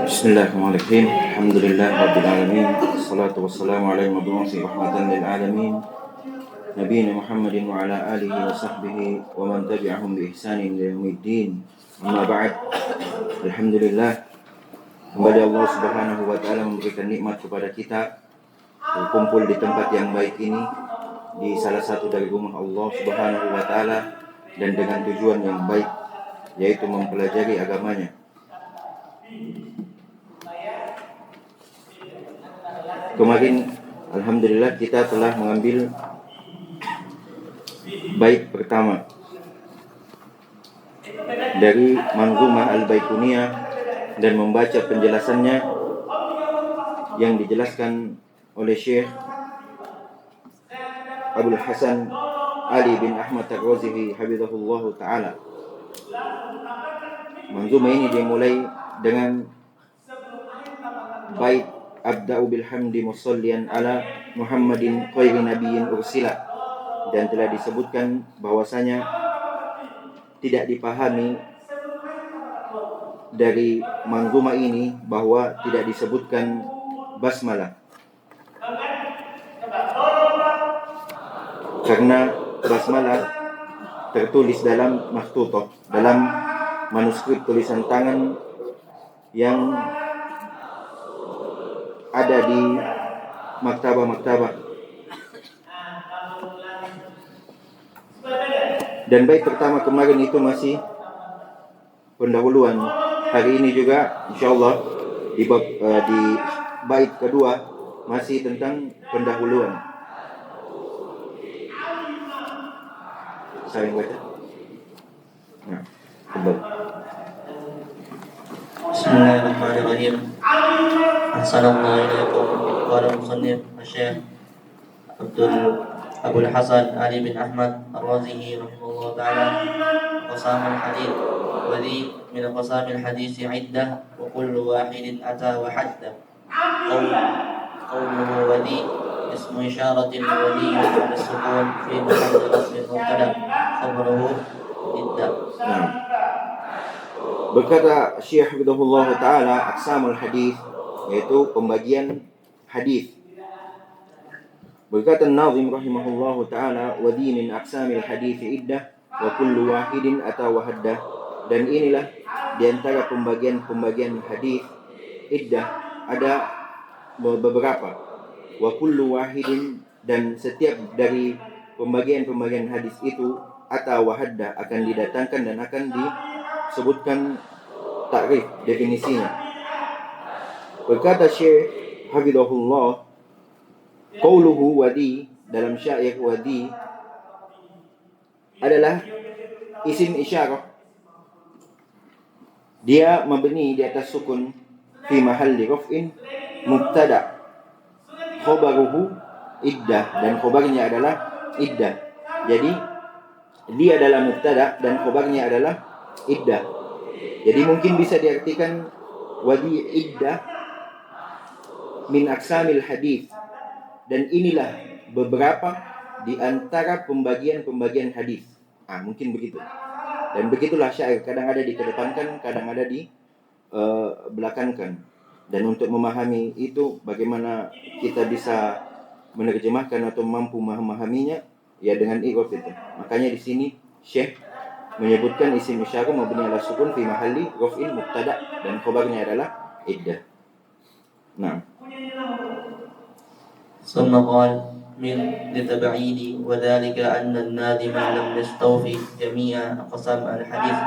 Bismillahirrahmanirrahim. Alhamdulillah rabbil alamin. Wassalatu wassalamu ala al-mab'uuthi rahmatan lil alamin. Nabiyina Muhammadin wa ala alihi wa sahbihi wa man tabi'ahum bi ihsanin ila yaumiddin. Amma ba'd. Alhamdulillah, kembali Allah Subhanahu wa taala memberikan nikmat kepada kita berkumpul di tempat yang baik ini, di salah satu dari rumah Allah Subhanahu wa taala, dan dengan tujuan yang baik, yaitu mempelajari agamanya. Kemarin alhamdulillah kita telah mengambil bait pertama dari Manzumah Al-Baiquniyah dan membaca penjelasannya yang dijelaskan oleh Syekh Abdul Hasan Ali bin Ahmad Ar-Razihi hafizahullah ta'ala. Manzumah ini dimulai dengan bait Abda'u bilhamdi musallian ala Muhammadin khairi nabiyyin ursila, dan telah disebutkan bahwasanya tidak dipahami dari manzumah ini bahwa tidak disebutkan basmalah, karena basmalah tertulis dalam makhtutah, dalam manuskrip tulisan tangan yang ada di maktabah-maktabah. Dan bait pertama kemarin itu masih pendahuluan. Hari ini juga insyaallah di bait kedua masih tentang pendahuluan. Saya baca. Nah, kembali. Bismillahirrahmanirrahim. Assalamualaikum warahmatullahi wabarakatuh. Syekh Abdul Hasan Ali bin Ahmad Ar-Razihi rahimahullah ta'ala. Qasam al-hadith wa dhi min qasam al-hadith 'iddah wa kullu wahidin ata wa hadda. Qawluhu wa dhi ismu isyaratin wa dhi as-sukun fi mahalli nasbin mubtada khabaruhu iddah. Berkata Syekh hafizahullah ta'ala, aqsamul hadis, yaitu pembagian hadis. Berkata An-Nazim rahimahullah ta'ala, wa di min aqsamil hadis iddah wa kullu wahidin ata wa haddah. Dan inilah diantara pembagian hadis iddah, ada beberapa. Wa kullu wahidin, dan setiap dari pembagian hadis itu ata wa haddah, akan didatangkan dan akan disebutkan takrif, definisinya. Berkata Syekh hafizahullah, qauluhu wadi, dalam syair wadi adalah isim isyarah. Dia mabni di atas sukun fi mahalli raf'in mubtada, khabaruhu iddah, dan khabarnya adalah iddah. Jadi dia adalah mubtada dan khabarnya adalah iddah. Jadi mungkin bisa diartikan wadi iddah min aksamil hadis, dan inilah beberapa di antara pembagian hadis. Mungkin begitu. Dan begitulah syair, kadang ada dikedepankan, kadang ada di belakangkan. Dan untuk memahami itu, bagaimana kita bisa menerjemahkan atau mampu memahaminya, ya dengan i'rab itu. Makanya di sini Syekh menyebutkan isim isyarah mabni ala sukun fi mahalli raf'in mubtada, dan khabarnya adalah iddah. Nah, ثم قال من لتبعيد وذلك أن الناظم لم يستوفي جميع أقسام الحديث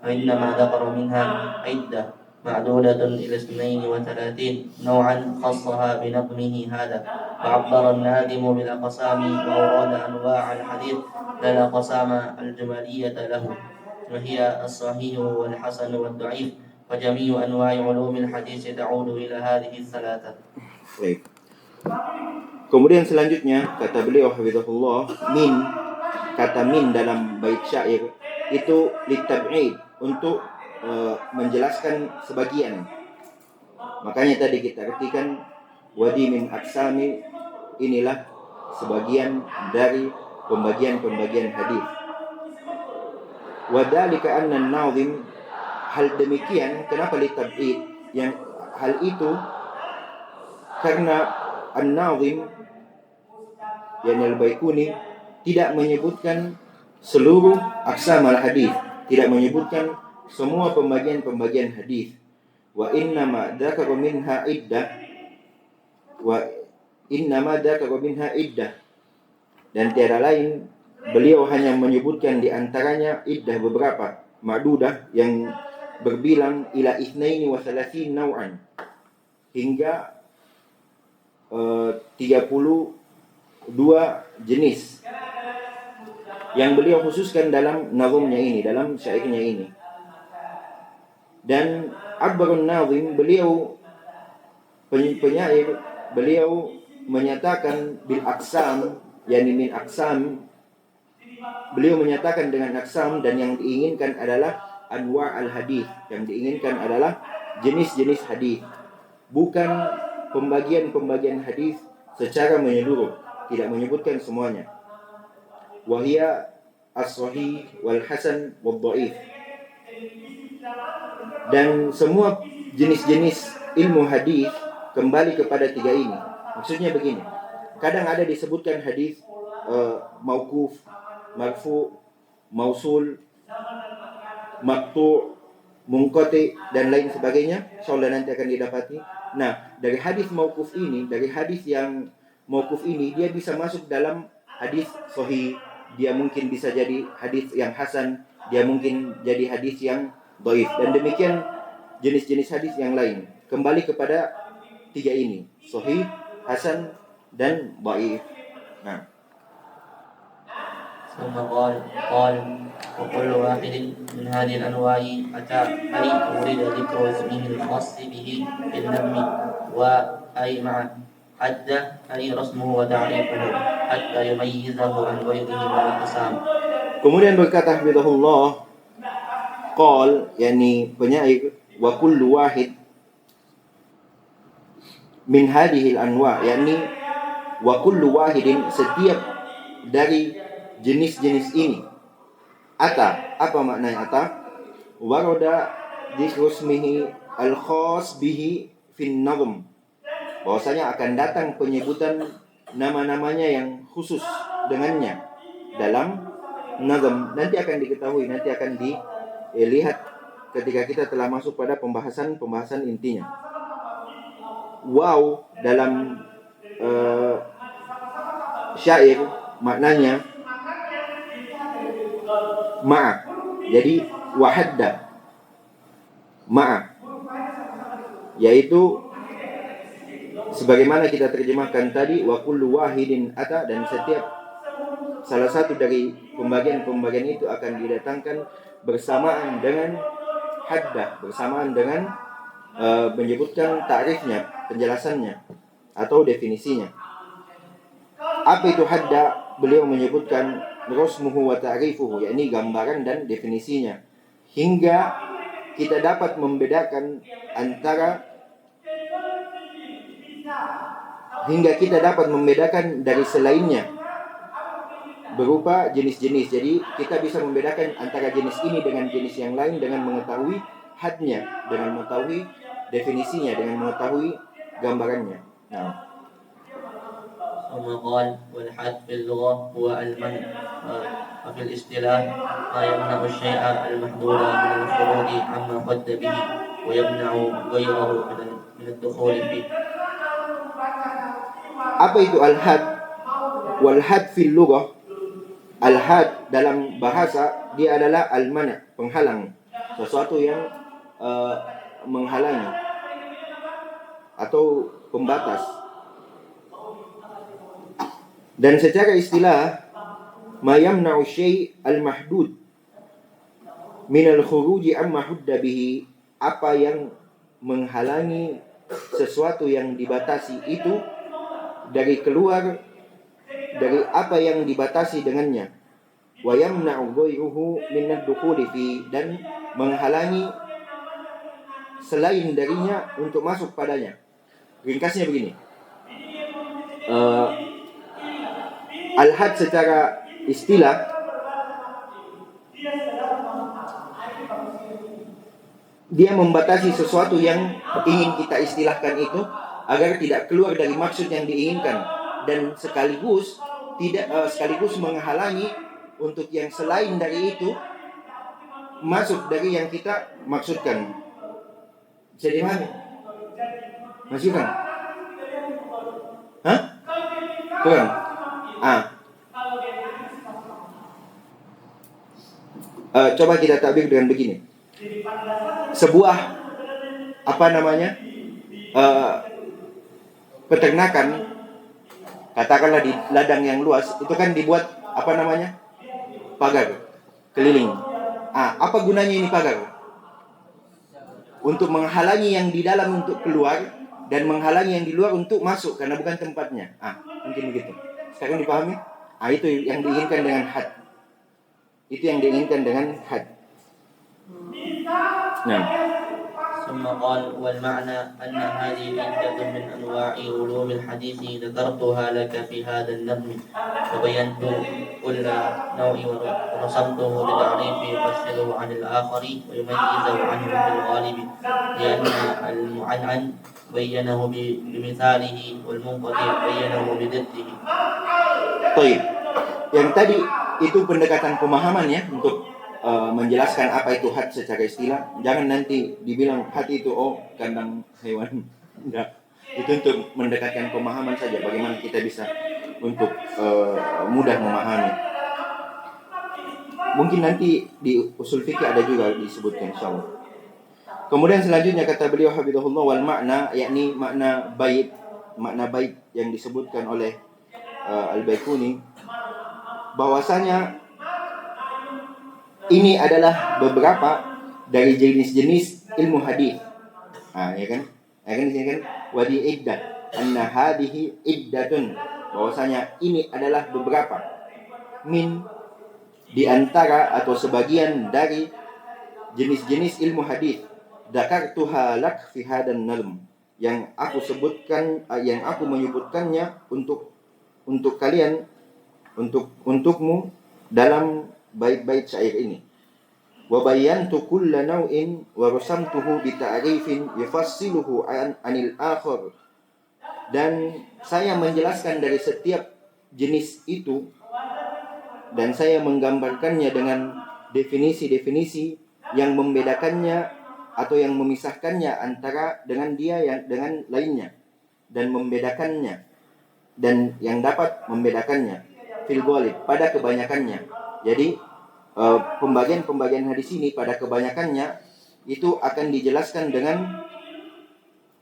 وإنما ذكر منها عدة معدودة إلى 32 نوعا خصها بنظمه هذا، وعبر الناظم بالأقسام وأورد أنواع الحديث لا الأقسام الجمالية له، وهي الصحيح والحسن والضعيف، وجميع أنواع علوم الحديث تعود إلى هذه الثلاثة. baik. Kemudian selanjutnya kata beliau hafizahullah, kata min dalam bait syair itu litab'id, untuk menjelaskan sebagian. Makanya tadi kita artikan wadi min aksami, inilah sebagian dari pembagian hadis. Wadhalika anna an-nazim, hal demikian, kenapa litab'id? yang hal itu karena An-Nazim yani Al-Baikuni tidak menyebutkan seluruh aqsam al-hadis, tidak menyebutkan semua pembagian-pembagian hadis. Wa innama dzakara minha iddah dan tiada lain beliau hanya menyebutkan di antaranya iddah beberapa ma'dudah yang berbilang ila itsnaini wa thalathin naw'an hingga 32 jenis yang beliau khususkan dalam nazumnya ini, dalam syairnya ini. Dan Akbarun Nazim, beliau penyair, beliau menyatakan bil aqsam, yani min aqsam, beliau menyatakan dengan aqsam, dan yang diinginkan adalah anwa' al-hadis, yang diinginkan adalah jenis-jenis hadis, bukan pembagian-pembagian hadis secara menyeluruh, tidak menyebutkan semuanya. Wahia as-sahih wal hasan wal dhaif. Dan semua jenis-jenis ilmu hadis kembali kepada tiga ini. Maksudnya begini, kadang ada disebutkan hadis mauquf, marfu, mausul, maqtu', munqati dan lain sebagainya. Insyaallah nanti akan didapati. Nah, dari hadis mauquf ini, dari hadis yang mauquf ini, dia bisa masuk dalam hadis sahih, dia mungkin bisa jadi hadis yang hasan, dia mungkin jadi hadis yang dhaif, dan demikian jenis-jenis hadis yang lain. Kembali kepada tiga ini, sahih, hasan, dan dhaif. Nah, ثم قال وكل واحد من هذه الأنواع أتى أي أورد ذكر اسمه الخاص به بالنظم وأي مع حد أي رسمه وتعريفه حتى يميزه عن غيره من الأقسام. Kemudian berkata hafizahullah, qal, yani penyair, wa kullu wahid min hadhihi al-anwa', yani wa kullu wahidin, setiap dari jenis-jenis ini, ata, apa maknanya ata? Waroda dzikrusmihi al-khas bihi fin nazm, bahwasanya akan datang penyebutan nama-namanya yang khusus dengannya dalam nazm. Nanti akan diketahui, nanti akan dilihat ketika kita telah masuk pada pembahasan intinya. Waw dalam syair maknanya ma'a, jadi wahadda ma'a, yaitu sebagaimana kita terjemahkan tadi, wa kullu wahidin ata, dan setiap salah satu dari pembagian-pembagian itu akan didatangkan bersamaan dengan hadda, bersamaan dengan menyebutkan ta'rifnya, penjelasannya atau definisinya. Apa itu hadda? Beliau menyebutkan rasmuhu wa ta'rifuhu, yakni gambaran dan definisinya, hingga kita dapat membedakan dari selainnya berupa jenis-jenis. Jadi kita bisa membedakan antara jenis ini dengan jenis yang lain dengan mengetahui hadnya, dengan mengetahui definisinya, dengan mengetahui gambarannya. Nah, ثم قال والحد في اللغة هو المنع وفي الاصطلاح ما يمنع الشيء المحظور من الخروج عما حد به ويمنع غيره من الدخول فيه. Apa itu al-had? Wal-had fil lughah, al-had dalam bahasa dia adalah al-mana', penghalang, sesuatu yang menghalangi atau pembatas. Dan secara istilah, ma yamna'u syai' al-mahdud min al-khuruji amma hudda bihi, apa yang menghalangi sesuatu yang dibatasi itu dari keluar dari apa yang dibatasi dengannya. Wa yamna'u ghayruhu min ad-dukhuli fi, dan menghalangi selain darinya untuk masuk padanya. Ringkasnya begini, al-had secara istilah dia membatasi sesuatu yang ingin kita istilahkan itu agar tidak keluar dari maksud yang diinginkan, dan sekaligus menghalangi untuk yang selain dari itu masuk dari yang kita maksudkan. Bisa dipahami? Masukkan? Hah? Kurang? Coba kita takbir dengan begini. Sebuah peternakan, katakanlah di ladang yang luas, itu kan dibuat pagar keliling. Apa gunanya ini pagar? Untuk menghalangi yang di dalam untuk keluar dan menghalangi yang di luar untuk masuk, karena bukan tempatnya. Mungkin begitu. Sekarang dipahami? Itu yang diinginkan dengan had. Itu yang diinginkan dengan had. Nah. ثم قال والمعنى أن هذه عدة من أنواع علوم الحديث ذكرتها لك في هذا النظم وبينت كل نوع ورسمته بتعريف يفصله عن الآخر ويميزه عنه في الغالب لأن المعنعن بينه بمثاله والمنقطع بينه بضده. Baik. Yang tadi itu pendekatan pemahaman ya, untuk menjelaskan apa itu had secara istilah. Jangan nanti dibilang had itu kandang hewan. Enggak. Itu untuk mendekatkan pemahaman saja, bagaimana kita bisa untuk mudah memahami. Mungkin nanti di usul fikih ada juga disebutkan insyaallah. Kemudian selanjutnya kata beliau hafizahullah, wal makna, yakni makna bait yang disebutkan oleh Al-Baikuni, bahwasanya ini adalah beberapa dari jenis-jenis ilmu hadis. Ya kan? Di sini kan wadi iddah, anna hadhihi iddatun, bahwasanya ini adalah beberapa min, di antara atau sebagian dari jenis-jenis ilmu hadis. Dzakartuha lak fi hadan nazm, yang aku menyebutkannya untuk kalian, untukmu dalam bait-bait syair ini. Wa bayyantu kulla naw'in wa rasamtuhu bi ta'rifin yufassiluhu anil akhar, dan saya menjelaskan dari setiap jenis itu, dan saya menggambarkannya dengan definisi-definisi yang membedakannya atau yang memisahkannya antara dengan dia yang dengan lainnya, dan membedakannya, dan yang dapat membedakannya fil ghalib, pada kebanyakannya. Jadi pembagian hadis ini pada kebanyakannya itu akan dijelaskan dengan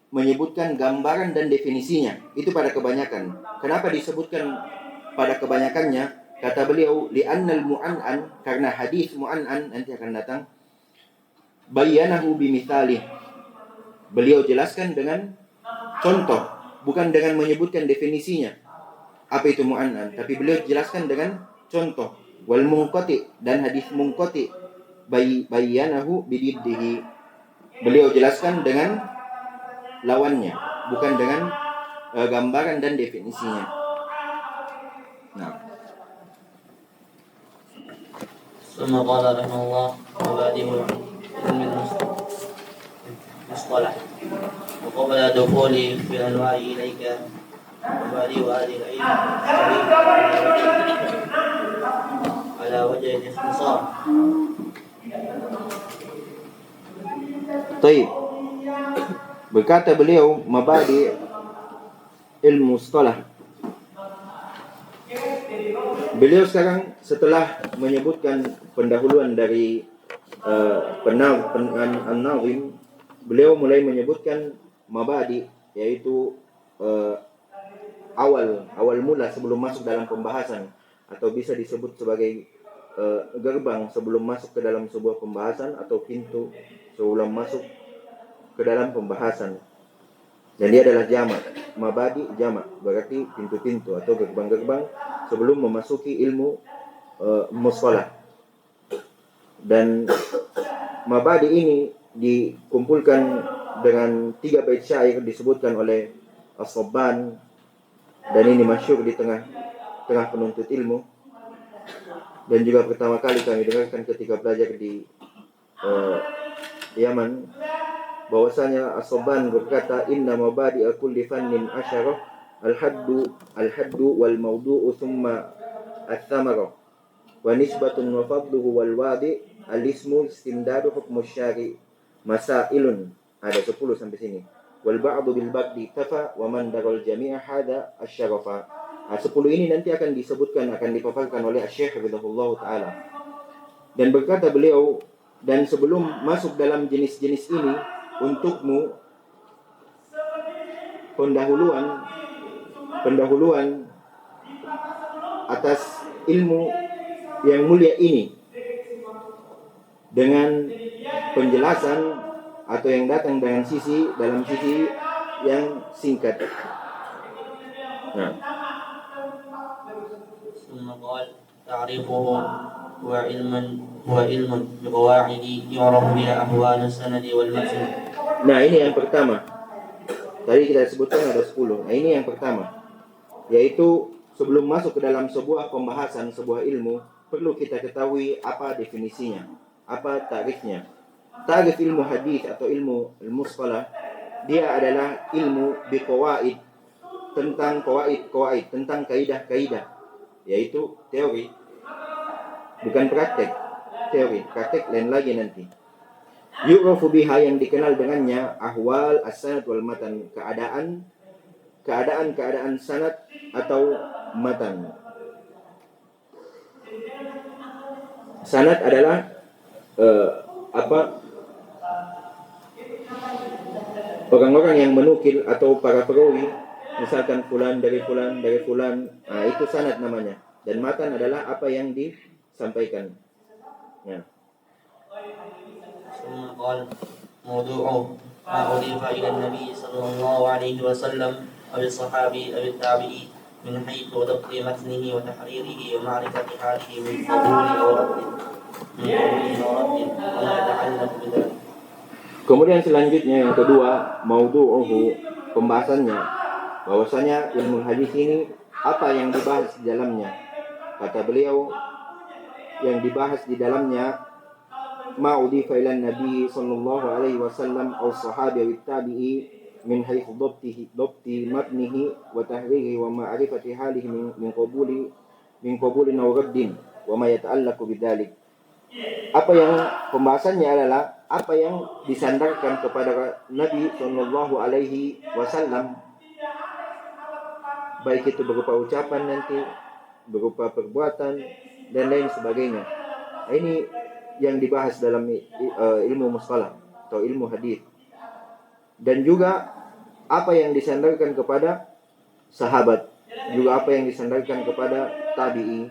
menyebutkan gambaran dan definisinya. Itu pada kebanyakan. Kenapa disebutkan pada kebanyakannya? Kata beliau, li'annal mu'an'an, karena hadis mu'an'an nanti akan datang, bayyanahu bimithalih, beliau jelaskan dengan contoh, bukan dengan menyebutkan definisinya apa itu mu'an'an, tapi beliau jelaskan dengan contoh. Wal munqati, dan hadis munqati bayyanahu bididdihi, beliau jelaskan dengan lawannya, bukan dengan gambaran dan definisinya. Nah. ثم قال رحمه الله مبادئ علم المصطلح وقبل دخولي في الأنواع إليك مبادئ هذه العلم على وجه الاختصار. Baik. Berkata beliau mabadi ilmu mustalah. Beliau sekarang setelah menyebutkan pendahuluan dari an-nazim, beliau mulai menyebutkan mabadi, yaitu awal mula sebelum masuk dalam pembahasan, atau bisa disebut sebagai gerbang sebelum masuk ke dalam sebuah pembahasan, atau pintu sebelum masuk ke dalam pembahasan. Dan dia adalah jamak. Mabadi jamak, berarti pintu-pintu atau gerbang-gerbang sebelum memasuki ilmu mustalah. Dan mabadi ini dikumpulkan dengan 3 bait syair disebutkan oleh As-Sabban, dan ini masyhur di tengah penuntut ilmu, dan juga pertama kali kami dengarkan ketika belajar di Yaman, bahwasanya As-Sabban berkata, inna mabadi'a kulli fannin asyarah al-haddu wal mawdu'u thumma al-thamara wa nisbatun wa fadluhu wal wadi al-ismu istimdadu hukmu syari masailun. Ada 10 sampai sini. Wal ba'du bil baqdi tafa wa man daral jami'a hada asyarafa. 10 ini nanti akan disebutkan, akan dipaparkan oleh Syekh Hafizahullah Ta'ala. Dan berkata beliau, dan sebelum masuk dalam jenis-jenis ini, untukmu pendahuluan atas ilmu yang mulia ini dengan penjelasan atau yang datang dalam sisi yang singkat. Nah. ثم قال تعريفه هو علم بقواعد يعرف بها أحوال السند والمتن. Nah, ini yang pertama. Tadi kita sebutkan ada 10. Nah, ini yang pertama. Yaitu sebelum masuk ke dalam sebuah pembahasan, sebuah ilmu, perlu kita ketahui apa definisinya, apa tarifnya. Tarif ilmu hadis atau ilmu al-mustalah, dia adalah ilmu biqawaid, tentang qawaid, tentang kaidah-kaidah, yaitu teori, bukan praktek. Teori, praktek lain lagi nanti. Yu'rafu biha, yang dikenal dengannya, ahwal as-sanad wal matan, keadaan sanad atau matan. Sanad adalah orang-orang yang menukil atau para perawi, misalkan fulan dari fulan dari fulan, itu sanad namanya. Dan matan adalah apa yang disampaikan. Ya. ثم قال موضوعه ما أضيف إلى النبي صلى الله عليه وسلم أو الصحابي أو التابعي من حيث ضبط متنه وتحريره ومعرفة حاله من قبول أو رد وما يتعلق بذلك. Kemudian selanjutnya yang kedua, maudhu'uhu, pembahasannya, bahwasanya ilmu hadis ini apa yang dibahas di dalamnya. Kata beliau, yang dibahas di dalamnya ma udifa ila nabi sallallahu alaihi wasallam aw sahabi wa tabi'i min haythu dhabti matnihi wa tahrihi wa ma'rifati halihi min qabulin aw raddin wa ma yata'allaqu bidzalik. Apa yang pembahasannya adalah apa yang disandarkan kepada Nabi sallallahu alaihi wasallam, baik itu berupa ucapan nanti, berupa perbuatan dan lain sebagainya. Ini yang dibahas dalam ilmu mustalah atau ilmu hadis. Dan juga apa yang disandarkan kepada sahabat, juga apa yang disandarkan kepada tabi'i,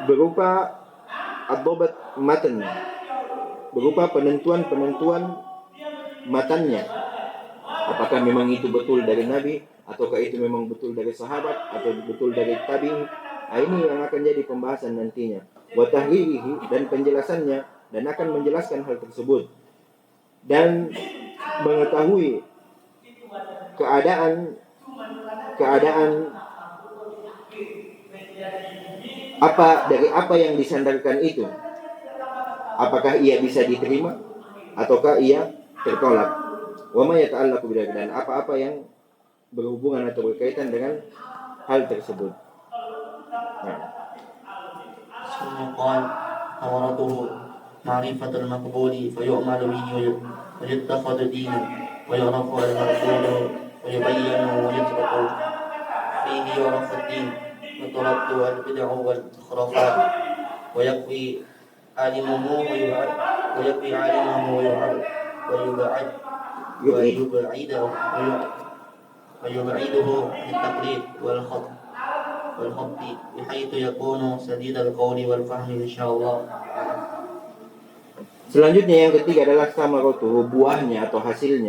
berupa ad-dhabt matan, berupa penentuan matannya. Apakah memang itu betul dari Nabi, ataukah itu memang betul dari sahabat, atau betul dari tabi'i. Ini yang akan jadi pembahasan nantinya. Wa tahririhi, dan penjelasannya, dan akan menjelaskan hal tersebut. Dan mengetahui keadaan apa yang disandarkan itu. Apakah ia bisa diterima ataukah ia tertolak. Wa ma yata'allaqu bidzalik, dan apa-apa yang berhubungan atau berkaitan dengan hal tersebut. ثم قال ثمرته معرفة المقبول فيؤمل به ويتخذ دينه ويعرف المرفوض ويبين ويترك فيه يعرف الدين وترد البدع والخرافات ويكفي عالمه ويبعده عن التقليد والخط بحيث يكون سديد القول والفهم إن شاء الله. Selanjutnya yang ketiga adalah samaratuhu, buahnya atau hasil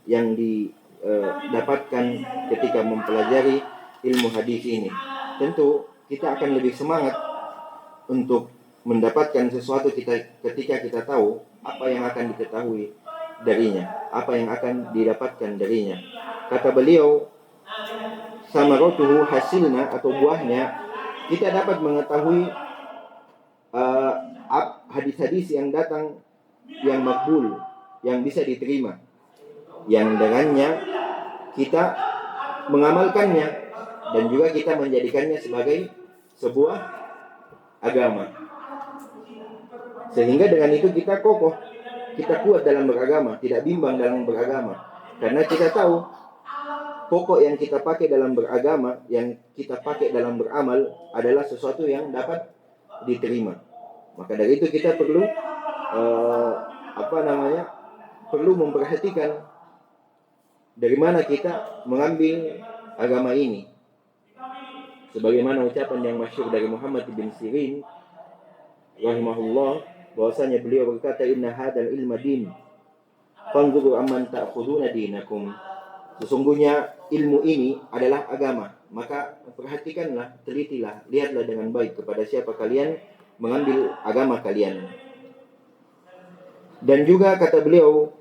yang didapatkan ketika mempelajari ilmu hadis ini. Tentu kita akan lebih semangat untuk mendapatkan sesuatu ketika kita tahu apa yang akan diketahui darinya, apa yang akan didapatkan darinya. Kata beliau, samaratuhu, hasilnya atau buahnya, kita dapat mengetahui hadis-hadis yang datang yang makbul, yang bisa diterima, yang dengannya kita mengamalkannya dan juga kita menjadikannya sebagai sebuah agama. Sehingga dengan itu kita kokoh, kita kuat dalam beragama, tidak bimbang dalam beragama. Karena kita tahu pokok yang kita pakai dalam beragama, yang kita pakai dalam beramal adalah sesuatu yang dapat diterima. Maka dari itu kita perlu perlu memperhatikan dari mana kita mengambil agama ini. Sebagaimana ucapan yang masyhur dari Muhammad bin Sirin rahimahullah, bahwasanya beliau berkata, inna hadzal ilma din fanzuru amman ta'khuduna dinakum. Sesungguhnya ilmu ini adalah agama, maka perhatikanlah, telitilah, lihatlah dengan baik kepada siapa kalian mengambil agama kalian. Dan juga kata beliau,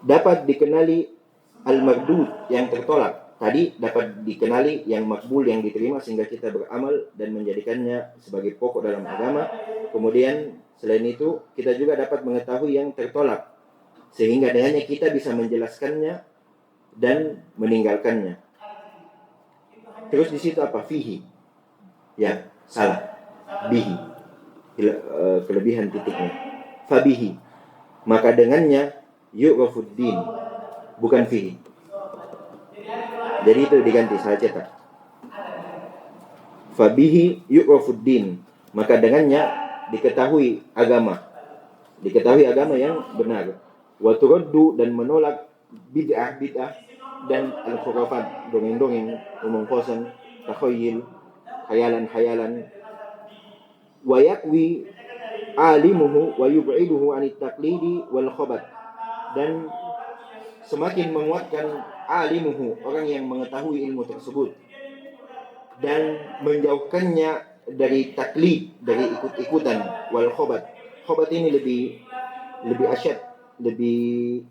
dapat dikenali al-mardud, yang tertolak. Tadi dapat dikenali yang makbul, yang diterima, sehingga kita beramal dan menjadikannya sebagai pokok dalam agama. Kemudian selain itu kita juga dapat mengetahui yang tertolak, sehingga dengannya kita bisa menjelaskannya dan meninggalkannya. Terus di situ apa? Fihi. Ya, salah. Bihi. Kelebihan titiknya. Fabihi. Maka dengannya yu'rafuddin, bukan fihi. Jadi itu diganti, saya cetak. Fabihi yu'rafuddin, maka dengannya diketahui agama. Diketahui agama yang benar. Wa turaddu, dan menolak bid'ah dan al-khurafat, dongeng-dongeng, omong kosong, takhayyul, khayalan. Wa yakwi alimuhu wa yub'iduhu anit taqlidi wal khabat, dan semakin menguatkan alimuhu, orang yang mengetahui ilmu tersebut, dan menjauhkannya dari taklid, dari ikut-ikutan, wal khabat. Khabat ini lebih asyad, lebih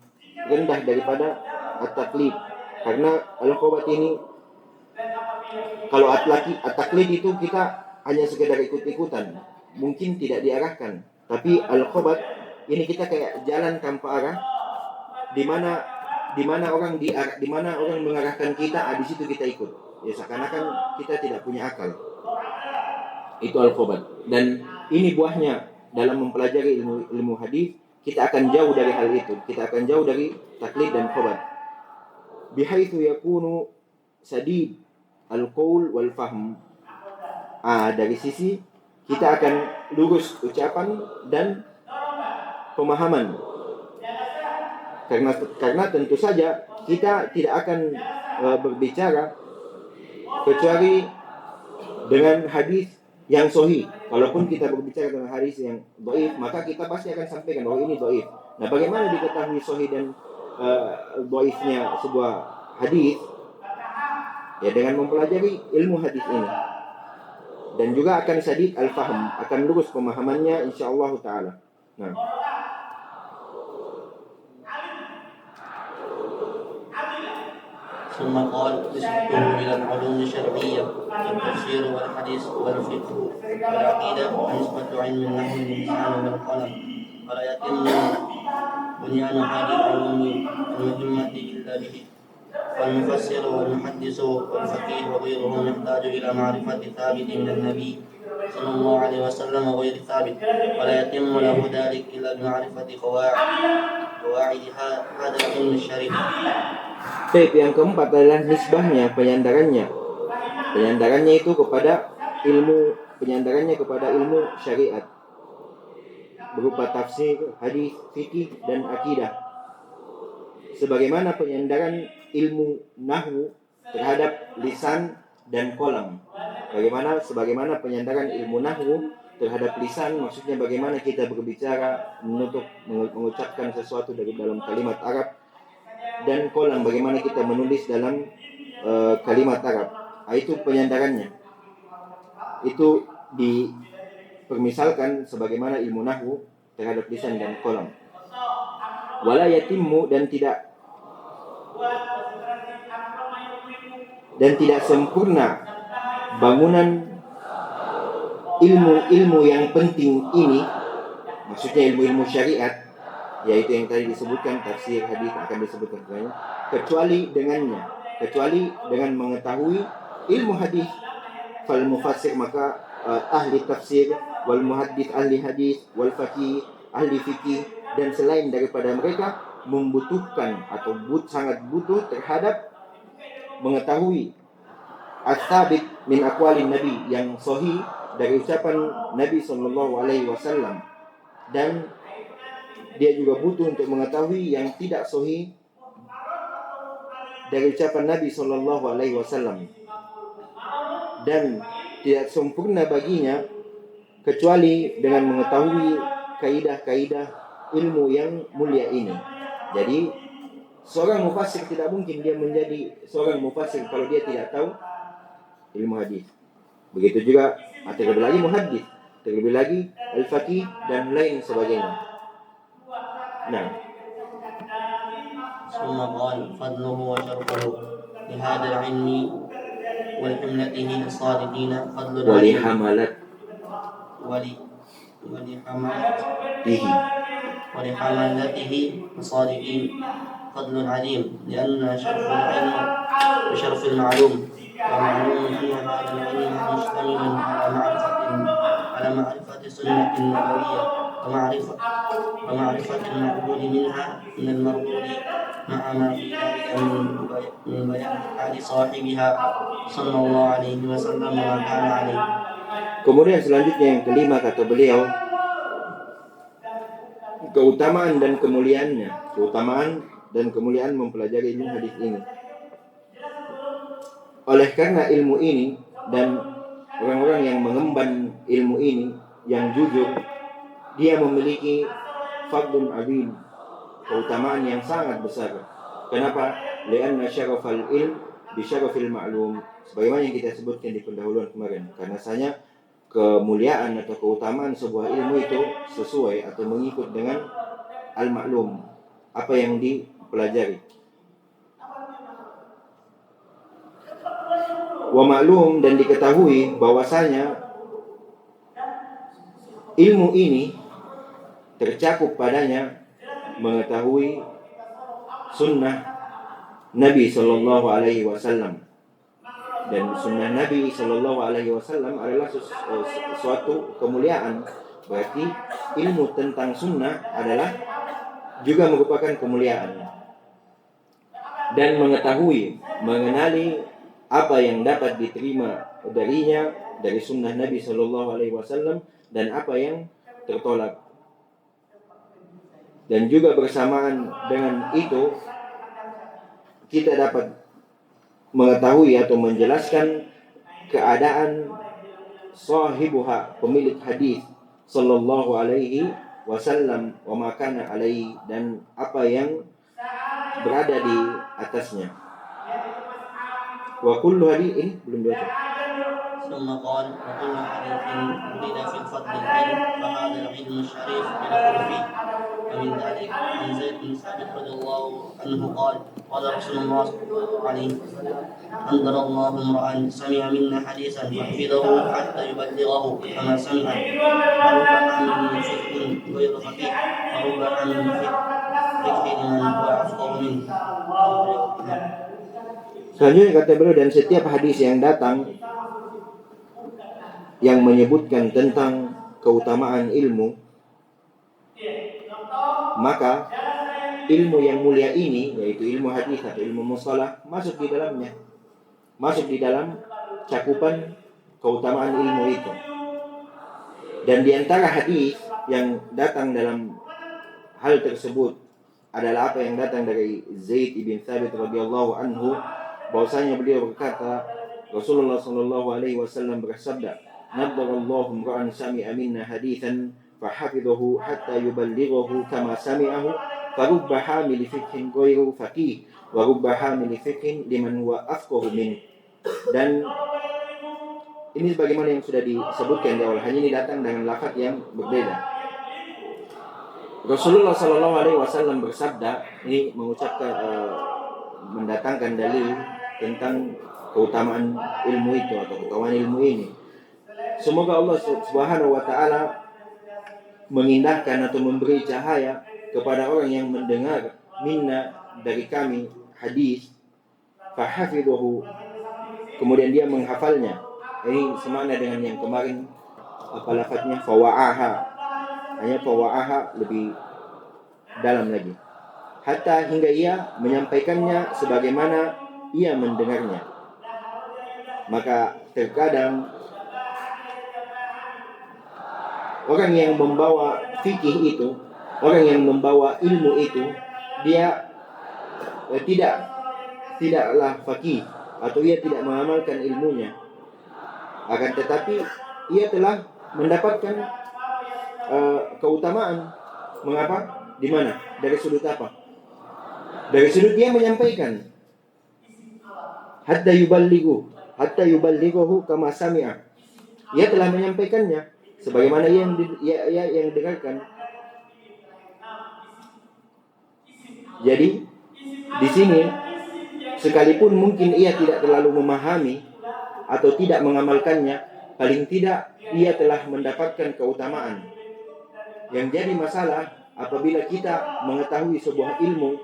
rendah daripada at-taklid. Karena al-khabat ini, kalau at-taklid itu kita hanya sekedar ikut-ikutan, mungkin tidak diarahkan. Tapi al-khabat ini kita kayak jalan tanpa arah, di mana orang mengarahkan kita, di situ kita ikut. Ya, seakan-akan kita tidak punya akal. Itu al-khabat. Dan ini buahnya dalam mempelajari ilmu hadis, kita akan jauh dari hal itu. Kita akan jauh dari taklid dan khabat. Bihaitsu yakunu sadid al-qaul wal fahm. Dari sisi kita akan lurus ucapan dan pemahaman. Karena tentu saja kita tidak akan berbicara kecuali dengan hadis yang sahih. Kalaupun kita berbicara dengan hadis yang dhaif, maka kita pasti akan sampaikan bahwa ini dhaif. Nah, bagaimana diketahui sahih dan dhaifnya sebuah hadis? Ya, dengan mempelajari ilmu hadis ini. Dan juga akan sadid al-fahm, akan lurus pemahamannya insyaallah taala. Nah, ثم قال نسبته إلى العلوم الشرعية التفسير والحديث والفقه والعقيدة ونسبة علم النحو واللسان والقلم ولا يتم بنيان هذه العلوم المهمة إلا به. والمفسر والمحدث والفقيه وغيرهم يحتاج إلى معرفة ثابت من النبي صلى الله عليه وسلم وغير ثابت، ولا يتم له ذلك إلا بمعرفة قواعد هذا العلم الشريف. Baik, yang keempat adalah nisbahnya, penyandarannya. Penyandarannya itu kepada ilmu syariat, berupa tafsir, hadis, fikih, dan akidah. Sebagaimana penyandaran ilmu nahwu terhadap lisan dan qalam. Sebagaimana penyandaran ilmu nahwu terhadap lisan, maksudnya bagaimana kita berbicara, mengucapkan sesuatu dari dalam kalimat Arab, dan qalam, bagaimana kita menulis dalam kalimat Arab. Itu penyandarannya. Itu dipermisalkan sebagaimana ilmu nahwu terhadap lisan dan qalam. Wala yatimmu, dan tidak sempurna bangunan ilmu-ilmu yang penting ini maksudnya ilmu-ilmu syariat, yaitu yang tadi disebutkan, tafsir, hadis akan disebutkan semuanya, kecuali dengan mengetahui ilmu hadis. Fal mufassir, maka ahli tafsir, wal muhaddits ahli hadis, wal faqih ahli fikih, dan selain daripada mereka membutuhkan atau sangat butuh terhadap mengetahui as-sabit min aqwalin nabi, yang sahih dari ucapan Nabi SAW, dan dia juga butuh untuk mengetahui yang tidak sahih dari ucapan Nabi SAW, dan tidak sempurna baginya kecuali dengan mengetahui kaidah-kaidah ilmu yang mulia ini. Jadi seorang mufassir tidak mungkin dia menjadi seorang mufassir kalau dia tidak tahu ilmu hadis. Begitu juga terlebih lagi muhaddis, terlebih lagi al-faqih dan lain sebagainya. Nah, ثم قال فضله وشرفه لهذا العلم ولحملته الصادقين فضل ولحملته الصادقين فضل عظيم، لأن شرف العلم بشرف المعلوم، ومعلوم أن هذا العلم مشتمل على معرفة السنة النبوية ومعرفة المقبول منها من المردود، مع ما في ذلك من بيان حال صاحبها صلى الله عليه وسلم وما كان عليه. Kemudian selanjutnya yang kelima, kata beliau, keutamaan dan kemuliaan mempelajari ilmu hadis ini. Oleh karena ilmu ini dan orang-orang yang mengemban ilmu ini yang jujur, dia memiliki fadlun azim, keutamaan yang sangat besar. Kenapa? Lianna syarafal ilm bi syarafil ma'lum, sebagaimana yang kita sebutkan di pendahuluan kemarin. Karena sanya kemuliaan atau keutamaan sebuah ilmu itu sesuai atau mengikut dengan al-ma'lum, apa yang dipelajari. Wa ma'lum, dan diketahui bahwasanya ilmu ini tercakup padanya mengetahui sunnah Nabi Sallallahu Alaihi Wasallam, dan sunnah Nabi Sallallahu Alaihi Wasallam adalah suatu kemuliaan. Berarti ilmu tentang sunnah adalah juga merupakan kemuliaan, dan mengenali apa yang dapat diterima darinya dari sunnah Nabi Sallallahu Alaihi Wasallam dan apa yang tertolak. Dan juga bersamaan dengan itu kita dapat mengetahui atau menjelaskan keadaan sahibuha, pemilik hadis Sallallahu Alaihi Wasallam, wa makana alaihi, dan apa yang berada di atasnya. Wa kullu hadis, ini belum dibaca. ثم قال وكل حديث ولد في الفضل العلم فهذا العلم الشريف يدخل فيه. ومن ذلك عن زيد بن ثابت رضي الله عنه قال قال رسول الله عليه وسلم أنذر الله امرأ سمع منا حديثا فحفظه حتى يبلغه كما سمع، ورب عامل فقه غير فقيه، ورب عامل فقه لمن هو أفقه منه. Selanjutnya kata beliau, dan setiap hadis yang datang yang menyebutkan tentang keutamaan ilmu, maka ilmu yang mulia ini, yaitu ilmu hadis atau ilmu mustalah, masuk di dalamnya, masuk di dalam cakupan keutamaan ilmu itu. Dan di antara hadis yang datang dalam hal tersebut adalah apa yang datang dari Zaid bin Thabit radhiyallahu anhu, bahwasanya beliau berkata, Rasulullah sallallahu alaihi wasallam bersabda, "Naddarallahu imra'an sami'a minna haditsan fahafidhahu hatta yuballighahu kama sami'ahu, farubba hamil fiqhin ghairu faqih wa rubba hamil fiqhin liman huwa afqahu min." Dan ini sebagaimana yang sudah disebutkan di awal, hanya ini datang dengan lafaz yang berbeda. Rasulullah sallallahu alaihi wasallam bersabda, ini mengucapkan mendatangkan dalil tentang keutamaan ilmu itu atau keutamaan ilmu ini. Semoga Allah Subhanahu wa taala mengindahkan atau memberi cahaya kepada orang yang mendengar minna dari kami hadis, fahafidhuhu, kemudian dia menghafalnya. Ini semakna dengan yang kemarin apa lafadznya, fawa'aha. Hanya fawa'aha lebih dalam lagi. Hatta hingga ia menyampaikannya sebagaimana ia mendengarnya. Maka terkadang orang yang membawa fikih itu, orang yang membawa ilmu itu, dia tidaklah faqih atau ia tidak mengamalkan ilmunya. Akan tetapi ia telah mendapatkan keutamaan. Mengapa? Di mana? Dari sudut apa? Dari sudut dia menyampaikan. Hatta yuballighuhu kama sami'a. Ia telah menyampaikannya sebagaimana ia yang dengarkan. Jadi di sini sekalipun mungkin ia tidak terlalu memahami atau tidak mengamalkannya, paling tidak ia telah mendapatkan keutamaan. Yang jadi masalah apabila kita mengetahui sebuah ilmu,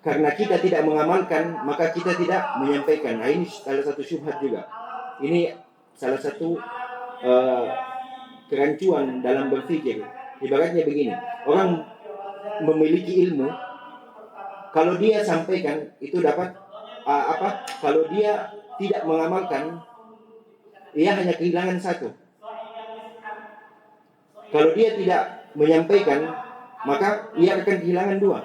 karena kita tidak mengamalkan, maka kita tidak menyampaikan. Nah, ini salah satu syubhat juga. Ini salah satu kerancuan dalam berpikir. Ibaratnya begini, orang memiliki ilmu, kalau dia sampaikan itu dapat kalau dia tidak mengamalkan, ia hanya kehilangan satu. Kalau dia tidak menyampaikan, maka ia akan kehilangan dua.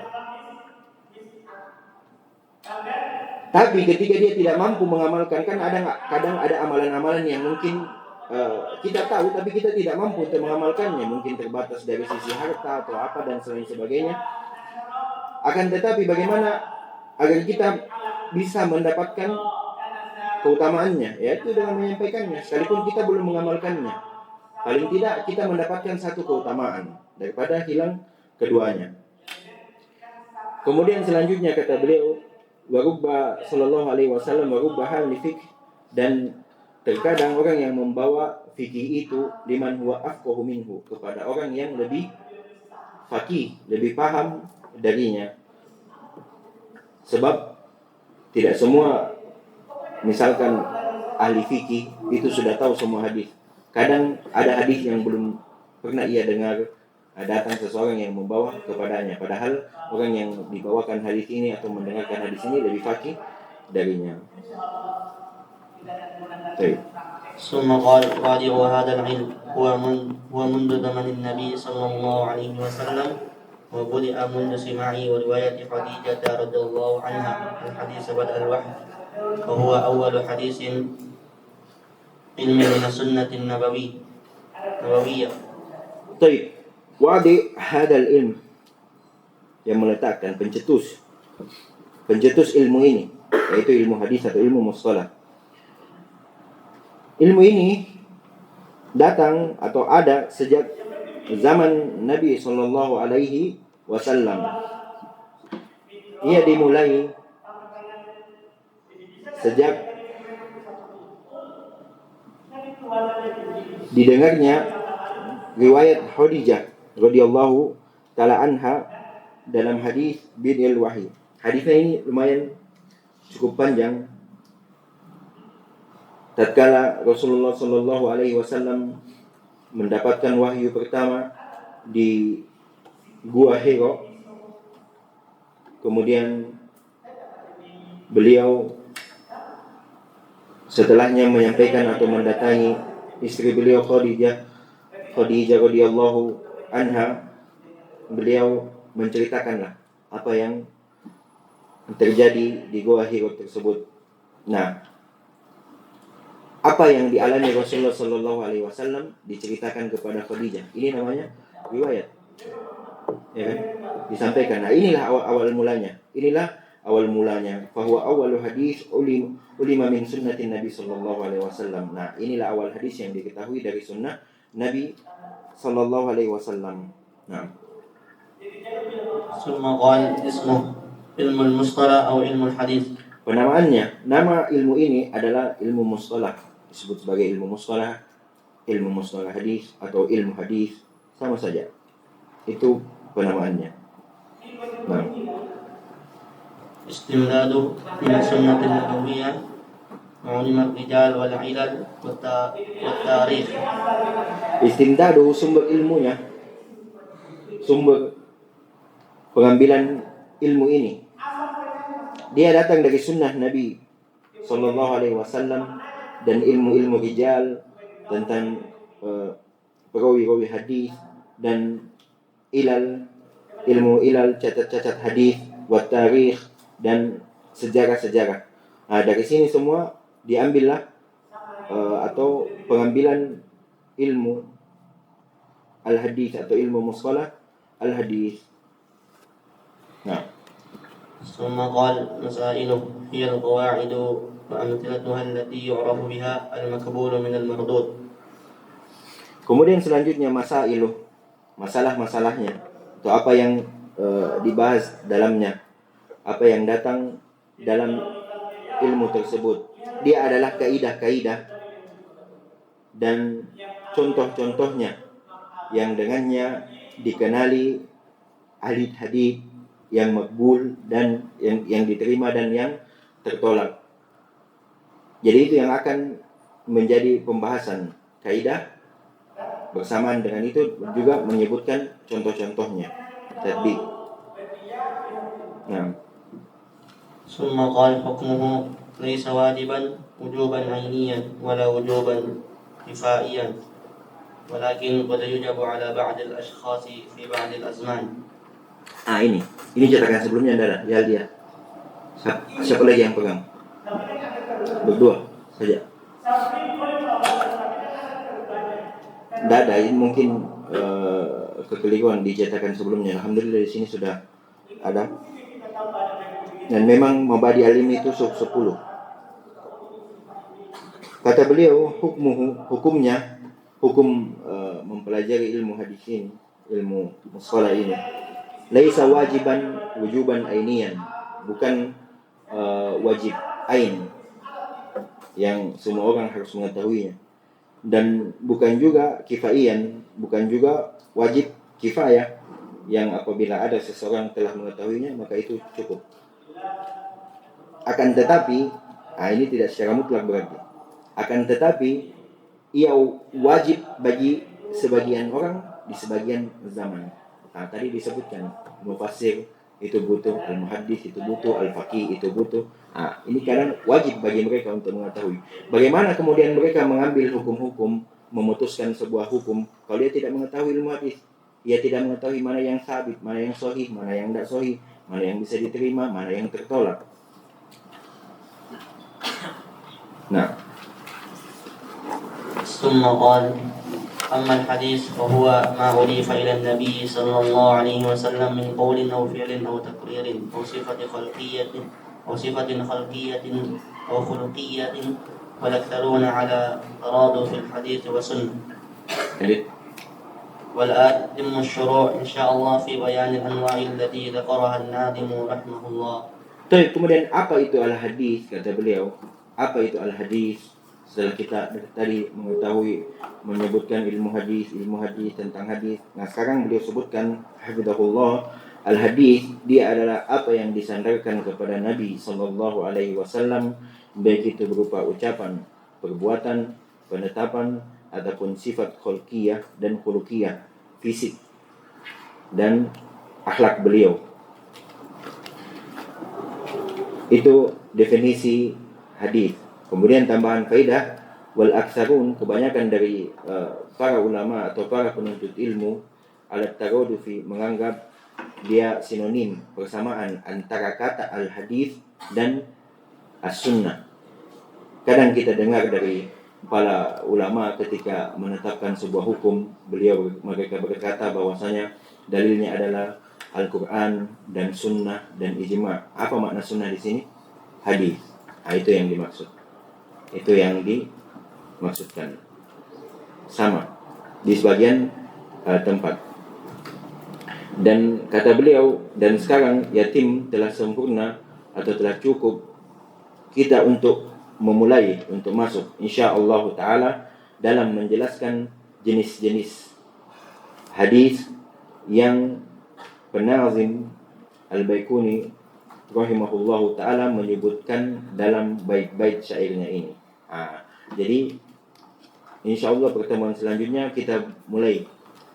Tapi ketika dia tidak mampu mengamalkan, kan kadang ada amalan-amalan yang mungkin kita tahu tapi kita tidak mampu untuk mengamalkannya, mungkin terbatas dari sisi harta atau apa dan sebagainya. Akan tetapi bagaimana agar kita bisa mendapatkan keutamaannya, yaitu dengan menyampaikannya, sekalipun kita belum mengamalkannya. Paling tidak kita mendapatkan satu keutamaan daripada hilang keduanya. Kemudian selanjutnya kata beliau, warubba sallallahu alaihi wasallam warubba ahli fikih, dan terkadang orang yang membawa fikih itu liman huwa afqahu minhu, kepada orang yang lebih faqih, lebih paham darinya. Sebab tidak semua, misalkan ahli fikih itu sudah tahu semua hadis. Kadang ada hadis yang belum pernah ia dengar, datang seseorang yang membawa kepadanya, padahal orang yang dibawakan hadis ini atau mendengarkan hadis ini lebih faqih darinya. Baik. ثم قال رادع هذا العلم هو منذ زمن النبي صلى الله عليه وسلم، وبدأ منذ سماعه ورواية خديجة رضي الله عنها الحديث بدء الوحي، وهو أول حديث علم من السنة النبوية. طيب. Wadi hadal ilm, yang meletakkan pencetus ilmu ini, yaitu ilmu hadis atau ilmu mustalah. Ilmu ini datang atau ada sejak zaman Nabi sallallahu alaihi wasallam. Ia dimulai sejak didengarnya riwayat Khadijah radhiyallahu taala anha dalam hadis bid'il wahyi. Hadisnya ini lumayan cukup panjang. Tatkala Rasulullah sallallahu alaihi wasallam mendapatkan wahyu pertama di Gua Hira, kemudian beliau setelahnya menyampaikan atau mendatangi istri beliau Khadijah radhiyallahu anha, beliau menceritakanlah apa yang terjadi di Gua Hira tersebut. Nah, apa yang dialami Rasulullah sallallahu alaihi wasallam diceritakan kepada Khadijah. Ini namanya riwayat. Ya kan? Disampaikan. Nah, inilah awal mulanya. Fahuwa awwalu hadis ulima min sunnatin Nabi sallallahu alaihi wasallam. Nah, inilah awal hadis yang diketahui dari sunnah Nabi sallallahu alaihi wasallam. Nah. ثم قال اسمه علم المصطلح أو علم الحديث. Penamaannya, nama ilmu ini adalah ilmu mustalah, disebut sebagai ilmu mustalah ilmu mustalah hadis atau ilmu hadis, sama saja. Itu penamaannya. Nah, استمداد من السنة النبوية علم الرجال والعلل والتاريخ. istimdadu sumber ilmunya, sumber pengambilan ilmu ini, dia datang dari sunnah Nabi Sallallahu Alaihi Wasallam dan ilmu-ilmu rijal tentang perawi-rawi hadis dan ilmu ilal, cacat-cacat hadis, wat tarikh, dan sejarah-sejarah. Nah, dari sini semua diambillah atau pengambilan ilmu al-hadis atau ilmu mustalah al-hadis. Nah, ثم قال مسائله هي القواعد وأمثلتها التي يعرف بها المقبول من المردود. kemudian selanjutnya masalah-masalahnya, atau apa yang dibahas dalamnya, apa yang datang dalam ilmu tersebut. Dia adalah kaidah-kaidah dan contoh-contohnya yang dengannya dikenali ahli hadis yang makbul dan yang diterima dan yang tertolak. Jadi itu yang akan menjadi pembahasan kaidah. Bersamaan dengan itu juga menyebutkan contoh-contohnya. Tadi. Nah, ثم قال حكمه ليس واجبا وجوبا عينيا ولا وجوبا كفائيا ولكن قد يجب على بعض الأشخاص في بعض الأزمان. ini cetakan sebelumnya adalah ya dia. Siapa lagi yang pegang? Berdua saja. Tidak ada, ini mungkin kekeliruan di cetakan sebelumnya. Alhamdulillah di sini sudah ada. Dan memang mabadi alim itu 10. Kata beliau, hukumnya, hukum mempelajari ilmu hadis ini, ilmu mustalah ini, laisa wajiban wujuban ainian, bukan wajib ain yang semua orang harus mengetahuinya, dan bukan juga kifaian, bukan juga wajib kifayah yang apabila ada seseorang telah mengetahuinya maka itu cukup. Akan tetapi, ini tidak secara mutlak berarti. Akan tetapi ia wajib bagi sebagian orang di sebagian zaman. Nah, tadi disebutkan mufassir itu butuh, al-muhaddis itu butuh, al-faqih itu butuh. Nah, ini kadang wajib bagi mereka untuk mengetahui. Bagaimana kemudian mereka mengambil hukum-hukum, memutuskan sebuah hukum kalau dia tidak mengetahui ilmu hadis? Ia tidak mengetahui mana yang sabit, mana yang sahih, mana yang tidak sahih, mana yang bisa diterima, mana yang tertolak. Nah, ثم قال أما الحديث فهو ما أضيف إلى النبي صلى الله عليه وسلم من قول أو فعل أو تقرير أو صفة خلقية أو خلقية والأكثرون على ترادف في الحديث والسنة. والآن يتم الشروع إن شاء الله في بيان الأنواع التي ذكرها الناظم رحمه الله. Kemudian apa itu al-hadis? Kata beliau, apa itu al-hadis? Setelah kita tadi mengetahui, menyebutkan ilmu hadis tentang hadis. Nah, sekarang beliau sebutkan hafizahullah, al-hadis dia adalah apa yang disandarkan kepada Nabi sallallahu alaihi wasallam, baik itu berupa ucapan, perbuatan, penetapan ataupun sifat khalqiyah dan khuluqiyah, fisik dan akhlak beliau. Itu definisi hadis. Kemudian tambahan faidah, wal aktsarun, kebanyakan dari para ulama atau para penuntut ilmu, alat tarodufi, menganggap dia sinonim, persamaan antara kata al-hadis dan as-sunnah. Kadang kita dengar dari para ulama ketika menetapkan sebuah hukum, mereka berkata bahwasanya dalilnya adalah Al-Quran dan sunnah dan ijma'. Apa makna sunnah di sini? Hadis. Nah, itu yang dimaksud. Itu yang dimaksudkan. Sama di sebagian tempat. Dan kata beliau, dan sekarang yatim telah sempurna atau telah cukup kita untuk memulai, untuk masuk insyaallah taala dalam menjelaskan jenis-jenis hadis yang penazim Al-Baikuni rahimahullahu ta'ala menyebutkan dalam bait-bait syairnya ini. Jadi insyaallah pertemuan selanjutnya kita mulai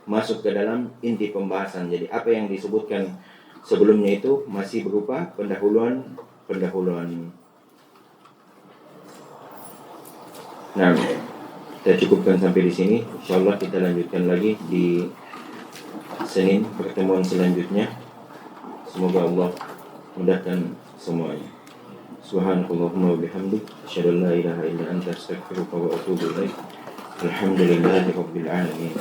masuk ke dalam inti pembahasan. Jadi apa yang disebutkan sebelumnya itu masih berupa pendahuluan. Nah, kita cukupkan sampai di sini. Insyaallah kita lanjutkan lagi di Senin pertemuan selanjutnya. Semoga Allah mudahkan semuanya. Subhanakallahumma wa bihamdik, asyhadu an la ilaha illa anta, astaghfiruka wa atubu ilaik. Alhamdulillahirabbil alamin.